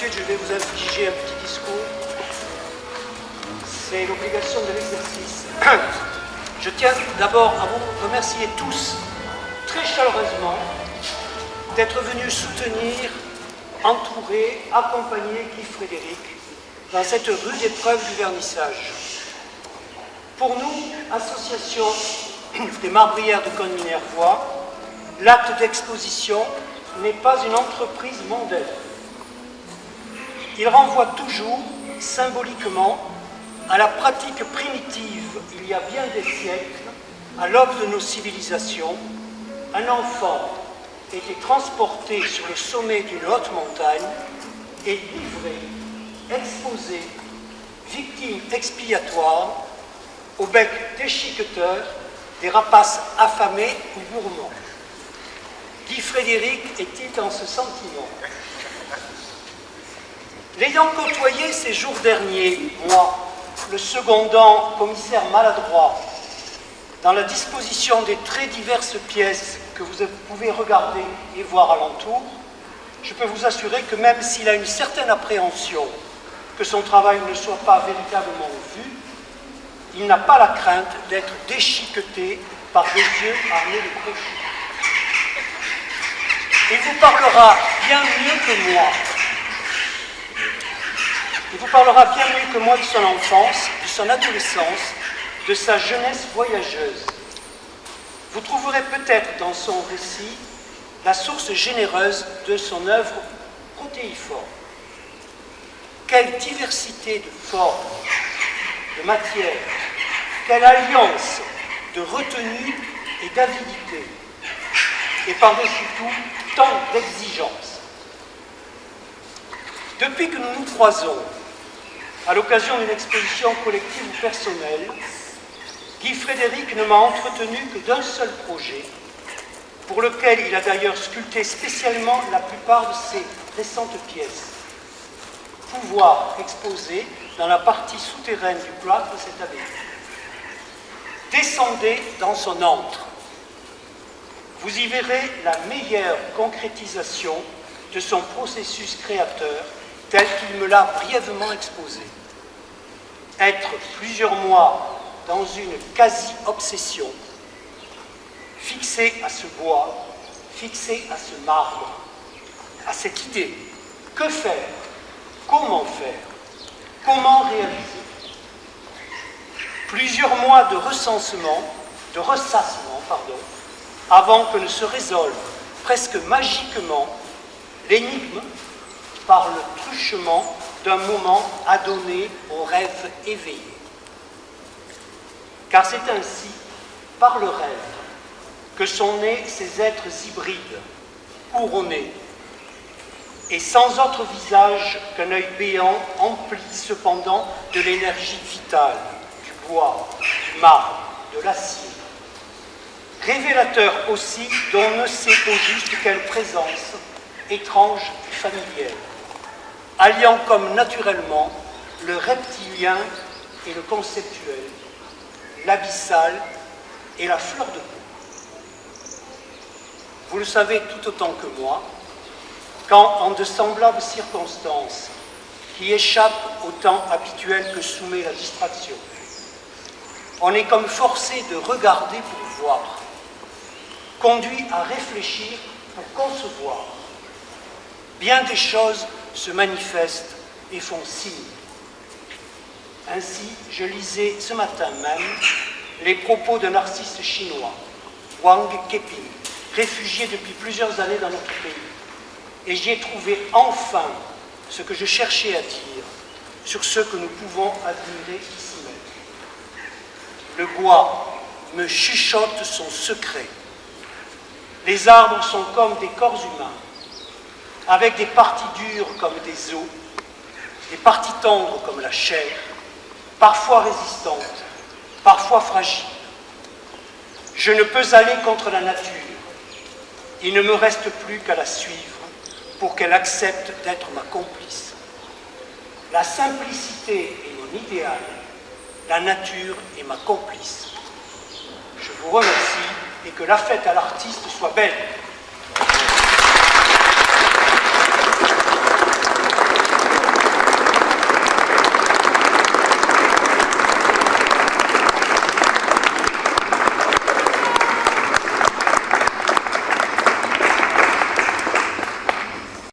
suite, je vais vous infliger un petit discours. C'est l'obligation de l'exercice. Je tiens d'abord à vous remercier tous très chaleureusement d'être venus soutenir, entourer, accompagner Guy Frédéric dans cette rude épreuve du vernissage. Pour nous, association des Marbrières de Cosne-Minervois, l'acte d'exposition n'est pas une entreprise mondaine. Il renvoie toujours, symboliquement, à la pratique primitive, il y a bien des siècles, à l'aube de nos civilisations. Un enfant était transporté sur le sommet d'une haute montagne et livré, exposé, victime expiatoire, au bec déchiqueteur des rapaces affamés ou gourmands. Guy Frédéric est-il dans ce sentiment? L'ayant côtoyé ces jours derniers, moi, le secondant commissaire maladroit, dans la disposition des très diverses pièces que vous pouvez regarder et voir alentour, je peux vous assurer que même s'il a une certaine appréhension que son travail ne soit pas véritablement vu, il n'a pas la crainte d'être déchiqueté par des yeux armés de crochets. Il vous parlera bien mieux que moi. Il vous parlera bien mieux que moi de son enfance, de son adolescence, de sa jeunesse voyageuse. Vous trouverez peut-être dans son récit la source généreuse de son œuvre protéiforme. Quelle diversité de formes, de matières, quelle alliance de retenue et d'avidité, et par-dessus tout, tant d'exigences. Depuis que nous nous croisons, à l'occasion d'une exposition collective ou personnelle, Guy Frédéric ne m'a entretenu que d'un seul projet, pour lequel il a d'ailleurs sculpté spécialement la plupart de ses récentes pièces. Pouvoir exposer dans la partie souterraine du cloître cette abbaye. Descendez dans son antre. Vous y verrez la meilleure concrétisation de son processus créateur tel qu'il me l'a brièvement exposé. Être plusieurs mois dans une quasi-obsession, fixé à ce bois, fixé à ce marbre, à cette idée. Que faire? Comment faire? Comment réaliser? Plusieurs mois de ressassement, avant que ne se résolve presque magiquement l'énigme par le truchement d'un moment adonné au rêve éveillé. Car c'est ainsi, par le rêve, que sont nés ces êtres hybrides, couronnés, et sans autre visage qu'un œil béant empli cependant de l'énergie vitale, du bois, du marbre, de l'acier. Révélateur aussi d'on ne sait au juste quelle présence, étrange et familière, alliant comme naturellement le reptilien et le conceptuel, l'abyssal et la fleur de peau. Vous le savez tout autant que moi, quand en de semblables circonstances qui échappent au temps habituel que soumet la distraction, on est comme forcé de regarder pour voir, conduit à réfléchir pour concevoir. Bien des choses se manifestent et font signe. Ainsi, je lisais ce matin même les propos d'un artiste chinois, Wang Keping, réfugié depuis plusieurs années dans notre pays. Et j'y ai trouvé enfin ce que je cherchais à dire sur ce que nous pouvons admirer ici même. Le bois me chuchote son secret. Les arbres sont comme des corps humains, avec des parties dures comme des os, des parties tendres comme la chair, parfois résistantes, parfois fragiles. Je ne peux aller contre la nature. Il ne me reste plus qu'à la suivre pour qu'elle accepte d'être ma complice. La simplicité est mon idéal, la nature est ma complice. Je vous remercie et que la fête à l'artiste soit belle.